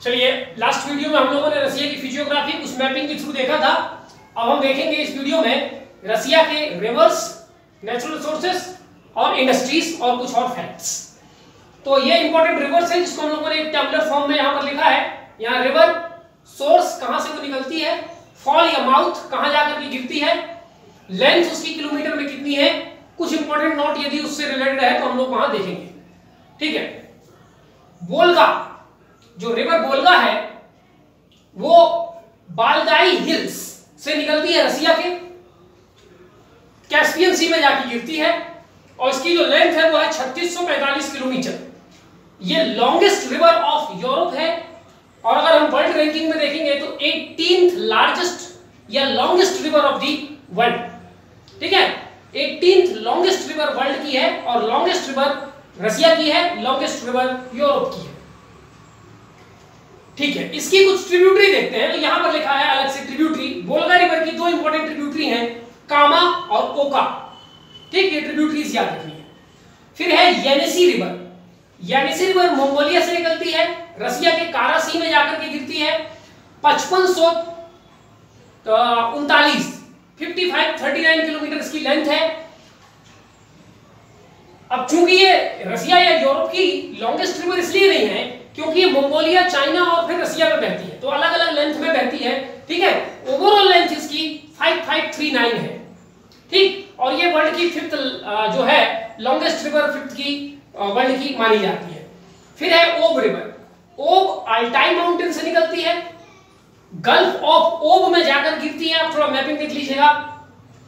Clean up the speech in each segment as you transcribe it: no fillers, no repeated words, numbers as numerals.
चलिए, last video में हम लोगों ने रसिया की फिजियोग्राफी उस मैपिंग के थ्रू देखा था। अब हम देखेंगे इस वीडियो में रसिया के रिवर्स, नेचुरल रिसोर्सेस और इंडस्ट्रीज और कुछ और फैक्ट्स। तो ये इंपॉर्टेंट रिवर्स है जिसको हम लोगों ने एक टेबुलर फॉर्म में यहाँ पर लिखा है। यहाँ रिवर सोर्स कहाँ से वो निकलती है, फॉल या माउथ कहाँ जाकर के गिरती है, लेंथ उसकी किलोमीटर में कितनी है, कुछ इंपॉर्टेंट नोट यदि उससे रिलेटेड है तो हम लोग वहां देखेंगे। ठीक है, वोल्गा, जो रिवर वोल्गा है वो बालगाई हिल्स से निकलती है रसिया के, कैस्पियन सी में जाके गिरती है और इसकी जो लेंथ है वो है 3645 किलोमीटर। ये लॉन्गेस्ट रिवर ऑफ यूरोप है और अगर हम वर्ल्ड रैंकिंग में देखेंगे तो 18th लार्जेस्ट या longest river of the world. ठीक है, 18th लॉन्गेस्ट रिवर वर्ल्ड की है और लॉन्गेस्ट रिवर रसिया की है, लॉन्गेस्ट रिवर यूरोप की है। ठीक है, इसकी कुछ ट्रिब्यूटरी देखते हैं। तो यहां पर लिखा है अलग से ट्रिब्यूटरी। वोल्गा रिवर की दो इंपॉर्टेंट ट्रिब्यूटरी हैं, कामा और ओका। ठीक, ये ट्रिब्यूटरीज याद रखनी है। फिर है Yenisei river. Yenisei river Mongolia से निकलती है, रसिया के कारा सी में जाकर के गिरती है। 5539 किलोमीटर इसकी लेंथ है। अब चूंकि ये रसिया या यूरोप की लॉन्गेस्ट रिवर इसलिए नहीं है क्योंकि ये मंगोलिया, चाइना और फिर रसिया में बहती है, तो अलग अलग लेंथ में बहती है। ठीक है, ओवरऑल लेंथ इसकी 5539 है। ठीक, और ये वर्ल्ड की फिफ्थ जो है लॉन्गेस्ट रिवर, फिफ्थ की वर्ल्ड की मानी जाती है। फिर है ओब रिवर। ओब अल्टाई माउंटेन से निकलती है, गल्फ ऑफ ओब में जाकर गिरती है। आप थोड़ा मैपिंग देख लीजिएगा।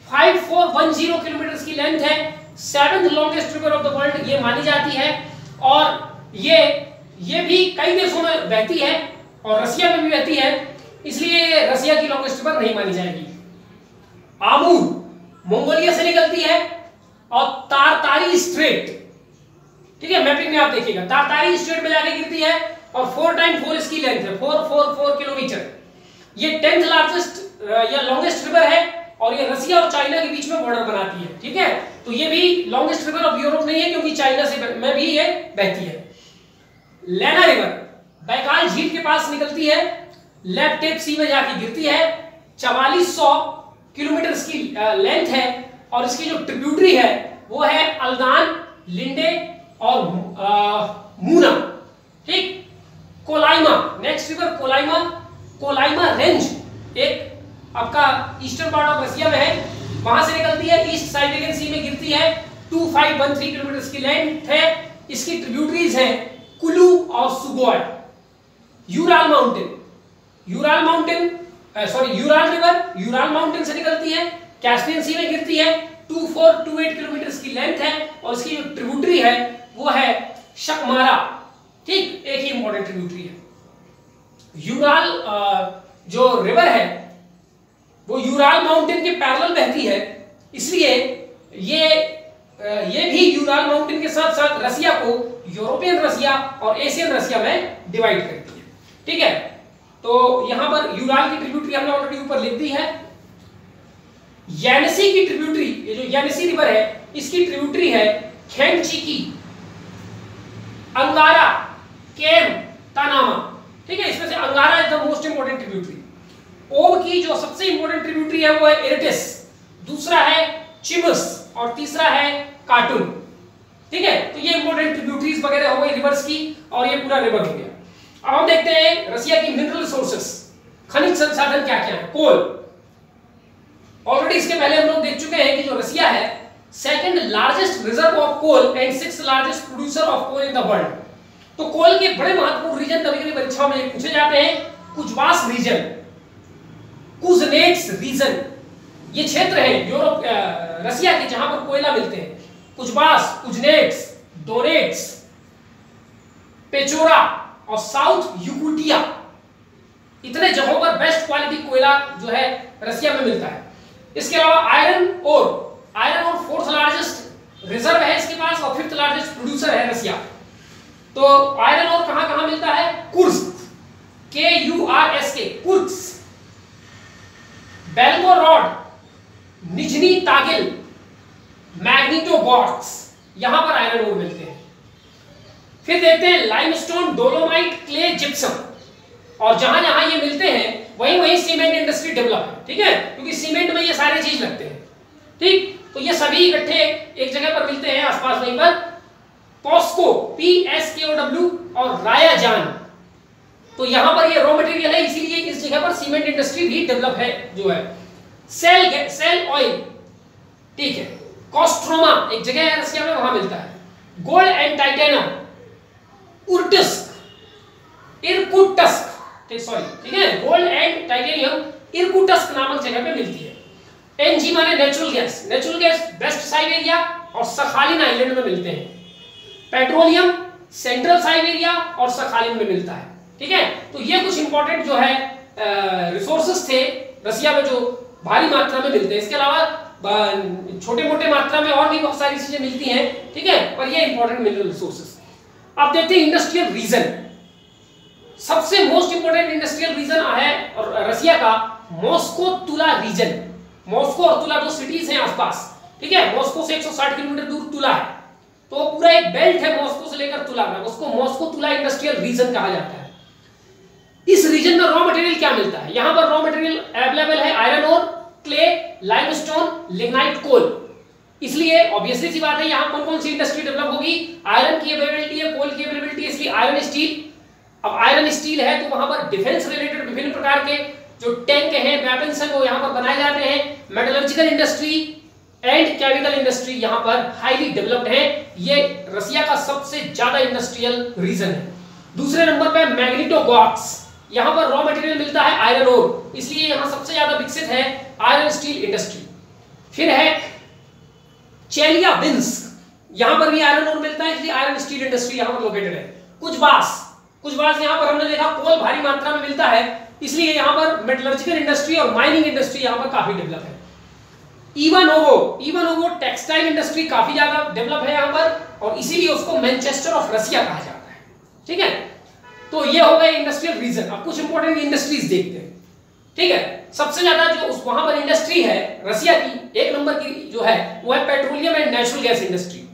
5410 किलोमीटर की लेंथ है, 7th longest river of the world ये मानी जाती है। और ये भी कई देशों में बहती है और रसिया में भी बहती है, इसलिए रसिया की लॉन्गेस्ट रिवर नहीं मानी जाएगी। आमूर मंगोलिया से निकलती है और तारतारी स्ट्रेट, ठीक है, मैपिंग में आप देखिएगा, तारतारी स्ट्रेट में जाके गिरती है और 4x4 इसकी लेंथ है, 444 किलोमीटर। ये 10th लार्जेस्ट या लॉन्गेस्ट रिवर है और ये रसिया और चाइना के बीच में बॉर्डर बनाती है। ठीक है, तो ये भी लॉन्गेस्ट रिवर ऑफ यूरोप नहीं है क्योंकि चाइना से में भी ये बहती है। लेना रिवर बैकाल झील के पास निकलती है, लेप्टेप सी में जाके गिरती है। 4400 किलोमीटर इसकी लेंथ है और इसकी जो ट्रिब्यूटरी है वो है अल्दान, लिंडे और मूना। ठीक, कोलाइमा, नेक्स्ट रिवर कोलाइमा। कोलाइमा रेंज एक आपका ईस्टर्न पार्ट ऑफ रसिया में है, वहां से निकलती है, ईस्ट साइबेरियन सी में गिरती है। 2513 किलोमीटर इसकी लेंथ है। इसकी ट्रिब्यूटरीज हैं कुलू और सुगोय। Ural mountain, Ural river Ural mountain से निकलती है, कैस्पियन सी में गिरती है। 2428 किलोमीटर इसकी लेंथ है और इसकी जो ट्रिब्यूटरी है वो है शकमारा। ठीक, एक ही इंपॉर्टेंट ट्रिब्यूटरी है। यूराल जो रिवर है वो यूराल माउंटेन के पैरेलल बहती है, इसलिए ये भी यूराल माउंटेन के साथ साथ रसिया को यूरोपियन रसिया और एशियन रसिया में डिवाइड करती है। ठीक है, तो यहां पर यूराल की ट्रिब्यूटरी हमने ऑलरेडी ऊपर लिख दी है। येनिसी की ट्रिब्यूटरी, ये जो येनिसी रिवर है इसकी ट्रिब्यूटरी है खेमचिकी, अंगारा, केम, तानामा। ठीक है, इसमें से अंगारा is the most important tributary. ओब की जो सबसे इंपोर्टेंट ट्रिब्यूटरी है वो है एरेटिस, दूसरा है चिमस और तीसरा है कार्टून। ठीक है, तो ये इंपोर्टेंट ट्रिब्यूटरीज वगैरह हो गई रिवर्स की और ये पूरा रिवर हो गया। अब हम देखते हैं रसिया की मिनरल रिसोर्सेस, खनिज संसाधन क्या क्या है। कोल, ऑलरेडी इसके पहले हम लोग देख चुके हैं कि जो रसिया है second largest reserve of coal and 6th largest producer of coal in the world. तो कोल के बड़े महत्वपूर्ण रीजन कभी कभी परीक्षाओं में पूछे जाते हैं। कुजबास रीजन, कुजनेट्स रीजन, ये क्षेत्र है यूरोप रसिया के जहां पर कोयला मिलते हैं। कुजबास, कुजनेट्स, डोनेट्स, पेचोरा और साउथ यूकुटिया, इतने जगहों पर बेस्ट क्वालिटी कोयला जो है रसिया में मिलता है। इसके अलावा आयरन और 4th लार्जेस्ट रिजर्व है इसके पास और 5th लार्जेस्ट प्रोड्यूसर है रसिया। तो आयरन और कहां कहां मिलता है? Kursk, KURSK, Kursk, Belgorod, Nizhny Tagil, Magnitogorsk, यहां पर आयरन ओर मिलते हैं। फिर देखते हैं लाइमस्टोन, डोलोमाइट, क्ले, जिप्सम। और जहां जहां ये मिलते हैं वहीं वहीं सीमेंट इंडस्ट्री डेवलप है, ठीक है, क्योंकि सीमेंट में ये सारे चीज लगते हैं, ठीक। तो ये सभी इकट्ठे एक जगह पर मिलते हैं आसपास वहीं पर। पॉस्को, PSKOW और रायाजान, तो यहां पर ये रॉ मटेरियल है, इसीलिए इस जगह पर सीमेंट इंडस्ट्री भी डेवलप है जो है। सेल ऑयल, ठीक है। कोस्ट्रोमा एक जगह है रशिया में, वहां मिलता है। गोल्ड एंड टाइटेनियम, इरकुटस्क, ठीक है, गोल्ड एंड टाइटेनियम इरकुटस्क नामक जगह पे मिलती है। एनजी माने natural gas, natural gas west Siberia और सखालिन आइलैंड में मिलते हैं। पेट्रोलियम सेंट्रल साइबेरिया और सखालिन में मिलता है, ठीक है। तो ये कुछ इंपॉर्टेंट जो है रिसोर्सेस थे रशिया में जो भारी मात्रा में मिलते हैं। इसके अलावा छोटे मोटे मात्रा में और भी बहुत सारी चीजें मिलती हैं, ठीक है, पर ये इंपॉर्टेंट मिनरल रिसोर्सेस। अब देखते हैं इंडस्ट्रियल रीजन। सबसे मोस्ट इंपोर्टेंट इंडस्ट्रियल रीजन है और रशिया का मॉस्को तुला रीजन। मॉस्को और तुला दो सिटीज हैं आसपास, ठीक है। मॉस्को से 160 किलोमीटर दूर तुला है, तो पूरा एक बेल्ट है मॉस्को से लेकर तुला में, उसको मॉस्को तुला इंडस्ट्रियल रीजन कहा जाता है। इस रीजन में रॉ मटेरियल क्या मिलता है? यहां पर रॉ मटेरियल अवेलेबल है iron ore, clay, limestone, lignite, coal. इसलिए ऑब्वियसली सी बात है यहां कौन कौन सी इंडस्ट्री डेवलप होगी? आयरन की अवेलेबिलिटी है, कोल की अवेलेबिलिटी है, इसलिए आयरन स्टील। अब आयरन स्टील है तो वहां पर डिफेंस रिलेटेड विभिन्न प्रकार के जो टैंक हैं, वेपन्स हैं, वो यहां पर बनाए जाते हैं। Metallurgical industry and chemical industry यहां पर हाईली डेवलप्ड है। ये रशिया का सबसे ज्यादा इंडस्ट्रियल रीजन है। दूसरे नंबर पे मैग्नेटोगॉक्स, यहां पर रॉ मटेरियल मिलता है आयरन ओर, इसलिए यहां सबसे ज्यादा विकसित है आयरन स्टील इंडस्ट्री। फिर है चेलियाबिंस्क, यहां पर भी आयरन ओर मिलता है, इसलिए आयरन स्टील इंडस्ट्री यहां पर लोकेटेड है। कुछ यहां पर हमने देखा कोल भारी मात्रा में मिलता है, इसलिए यहां पर मेटलर्जिकल इंडस्ट्री और माइनिंग इंडस्ट्री यहां पर काफी डेवलप है। इवानोवो टेक्सटाइल इंडस्ट्री काफी ज्यादा डेवलप है यहां पर, और इसीलिए उसको मैनचेस्टर ऑफ रशिया कहा जाता है, ठीक है। तो ये हो गए इंडस्ट्रियल रीजन। अब कुछ इंपॉर्टेंट इंडस्ट्रीज देखते हैं, ठीक है। सबसे ज्यादा जो उस वहां पर इंडस्ट्री है रशिया की, एक नंबर की जो है वो है petroleum and natural gas industry,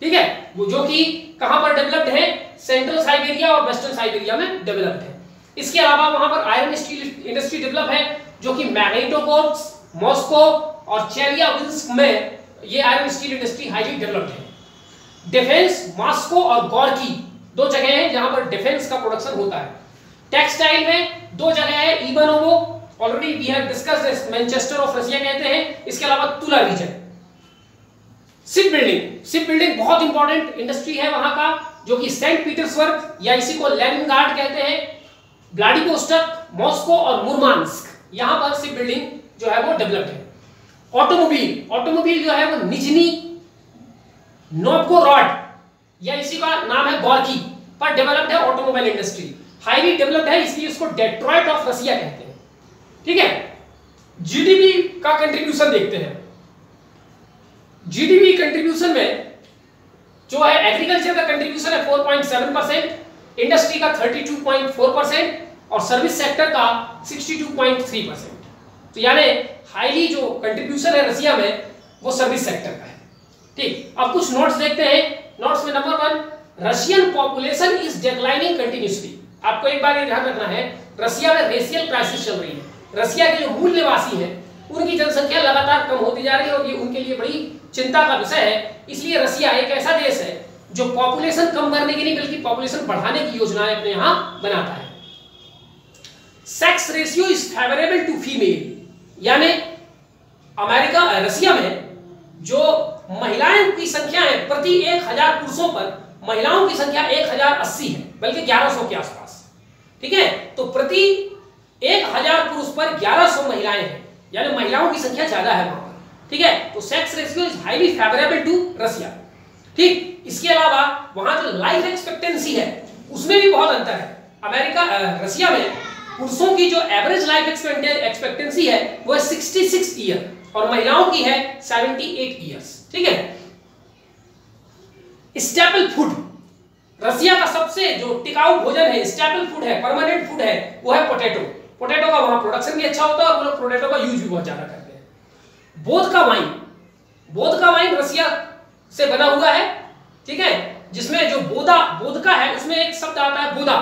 ठीक है, वो जो कि कहां पर डेवलप्ड है? सेंट्रल साइबेरिया और वेस्टर्न साइबेरिया में डेवलप्ड है। इसके अलावा वहां पर आयरन स्टील इंडस्ट्री डेवलप है, जो कि मैग्नेटोगॉर्स्क, मॉस्को और चेलियाबिंस्क में ये iron steel industry highly developed है। डिफेंस मॉस्को और गोर्की दो जगह हैं जहां पर डिफेंस का प्रोडक्शन होता है। टेक्सटाइल में दो जगह है, Ivanovo already we have discussed this, Manchester of Russia कहते हैं। इसके अलावा तुला रीजन। शिप बिल्डिंग बहुत इंपॉर्टेंट इंडस्ट्री है वहां का, जो कि सेंट पीटर्सबर्ग या इसी को लेनिनग्राड कहते हैं, व्लादिवोस्टोक, मॉस्को और मुर्मांस्क, यहां पर शिप बिल्डिंग जो है वो डेवलप्ड है। ऑटोमोबाइल जो है वो निजनी नोवगोरोड या इसी का नाम है गोर्की पर डेवलप्ड है। ऑटोमोबाइल इंडस्ट्री हाईली डेवलप्ड है, इसलिए इसको डेट्रॉइट ऑफ रशिया कहते हैं, ठीक है। जीडीपी का कंट्रीब्यूशन देखते हैं। जीडीपी कंट्रीब्यूशन में जो है एग्रीकल्चर का कंट्रीब्यूशन है 4.7%, इंडस्ट्री का 32.4% और सर्विस सेक्टर का 62.3%। तो यानी हाईली जो कंट्रीब्यूशन है रशिया में वो सर्विस सेक्टर का है, ठीक। अब कुछ नोट्स देखते हैं। नोट्स में number 1, Russian population is declining continuously. आपको एक बार ये ध्यान रखना है, रशिया में रेशियल क्राइसिस चल रही है। रशिया के जो मूल निवासी हैं उनकी जनसंख्या लगातार कम होती जा रही है और ये उनके लिए बड़ी चिंता का विषय है। इसलिए रशिया एक ऐसा देश है जो पॉपुलेशन कम करने की नहीं बल्कि पॉपुलेशन बढ़ाने की योजनाएं अपने यहां बनाता है। Sex ratio is favourable to female, यानी रशिया में जो महिलाओं की संख्या है प्रति 1000 पुरुषों पर, महिलाओं की संख्या 1080 है, बल्कि 1100 के आसपास, ठीक है। तो प्रति 1000 पुरुष पर 1100 महिलाएं हैं, यानी महिलाओं की संख्या ज्यादा है वहां पर, ठीक है। तो sex ratio is highly favourable to Russia, ठीक। इसके अलावा वहां जो लाइफ एक्सपेक्टेंसी है उसमें भी बहुत अंतर है। रशिया में पुरुषों की जो एवरेज लाइफ एक्सपेक्टेंसी है वो है 66 ईयर और महिलाओं की है 78 ईयर्स, ठीक है। स्टेपल फूड, रशिया का सबसे जो टिकाऊ भोजन है, स्टेपल फूड है, परमानेंट फूड है, वो है पोटैटो का वहां प्रोडक्शन भी अच्छा होता है और वो लोग पोटैटो का यूज भी बहुत ज्यादा करते हैं। बोध का वाइन रशिया से बना हुआ है, ठीक है, जिसमें जो बोधका है उसमें एक शब्द आता है बोधा,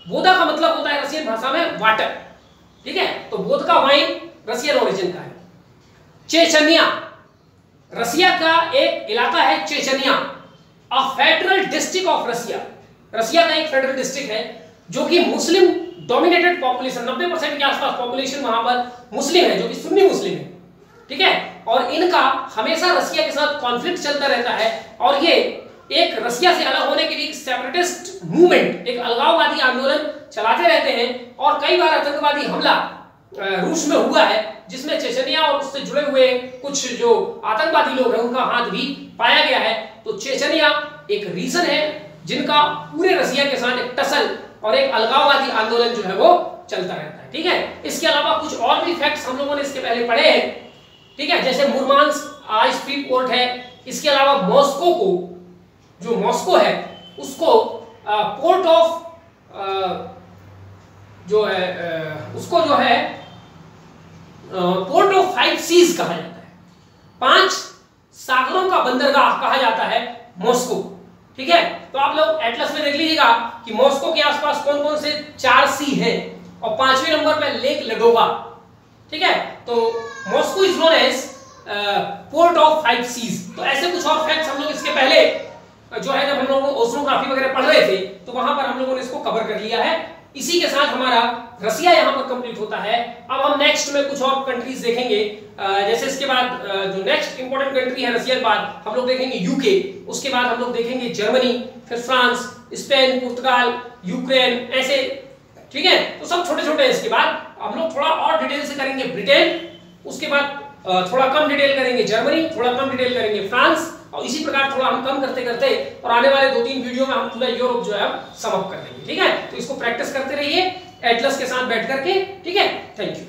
वोदा का मतलब होता है रशियन भाषा में वाटर, ठीक है। तो वोदका वाइन रशियन ओरिजिन का है। चेचनिया, रसिया का एक इलाका है Chechnya, a federal district of Russia. Russia का एक फेडरल डिस्ट्रिक्ट है जो कि मुस्लिम डोमिनेटेड पॉपुलेशन, 90% के आसपास पॉपुलेशन वहां पर मुस्लिम है, जो कि सुन्नी मुस्लिम है, ठीक है। और इनका हमेशा रसिया के साथ कॉन्फ्लिक्ट चलता रहता है और ये एक रसिया से अलग होने के लिए सेपरेटिस्ट मूवमेंट, एक अलगाववादी आंदोलन चलाते रहते हैं। और कई बार आतंकवादी हमला रूस में हुआ है जिसमें चेचनिया और उससे जुड़े हुए कुछ जो आतंकवादी लोग हैं उनका हाथ भी पाया गया है। तो चेचनिया एक रीजन है जिनका पूरे रसिया के साथ एक टसल और एक अलगाववादी आंदोलन जो है वो चलता रहता है, ठीक है। इसके अलावा कुछ और भी फैक्ट्स हम लोगों ने इसके पहले पढ़े हैं, ठीक है, जैसे मुरमांस्क आइस फ्री पोर्ट है। इसके अलावा मॉस्को को, जो मॉस्को है उसको पोर्ट ऑफ जो है उसको जो है पोर्ट ऑफ 5 सीज कहा जाता है, 5 सागरों का बंदरगाह कहा जाता है मॉस्को, ठीक है। तो आप लोग एटलस में देख लीजिएगा कि मॉस्को के आसपास कौन कौन से 4 सी हैं और 5वें नंबर पे लेक लडोगा, ठीक है। तो Moscow is known as port of 5 seas. तो ऐसे कुछ और फैक्ट्स हम लोग इसके पहले जो है जब हम लोग ओशनोग्राफी वगैरह पढ़ रहे थे तो वहां पर हम लोगों ने इसको कवर कर लिया है। इसी के साथ हमारा रसिया यहां पर कंप्लीट होता है। अब हम नेक्स्ट में कुछ और कंट्रीज देखेंगे, जैसे इसके बाद जो नेक्स्ट इंपॉर्टेंट कंट्री है रसिया के बाद हम लोग देखेंगे यूके, उसके बाद हम लोग देखेंगे जर्मनी, फिर फ्रांस, स्पेन, पुर्तगाल, यूक्रेन, ऐसे, ठीक है। तो सब छोटे छोटे। इसके बाद हम लोग थोड़ा और डिटेल से करेंगे ब्रिटेन, उसके बाद थोड़ा कम डिटेल करेंगे जर्मनी, थोड़ा कम डिटेल करेंगे फ्रांस, और इसी प्रकार थोड़ा हम कम करते करते और आने वाले 2-3 वीडियो में हम पूरा यूरोप जो है समाप्त कर देंगे, ठीक है। तो इसको प्रैक्टिस करते रहिए एटलस के साथ बैठ करके, ठीक है। Thank you.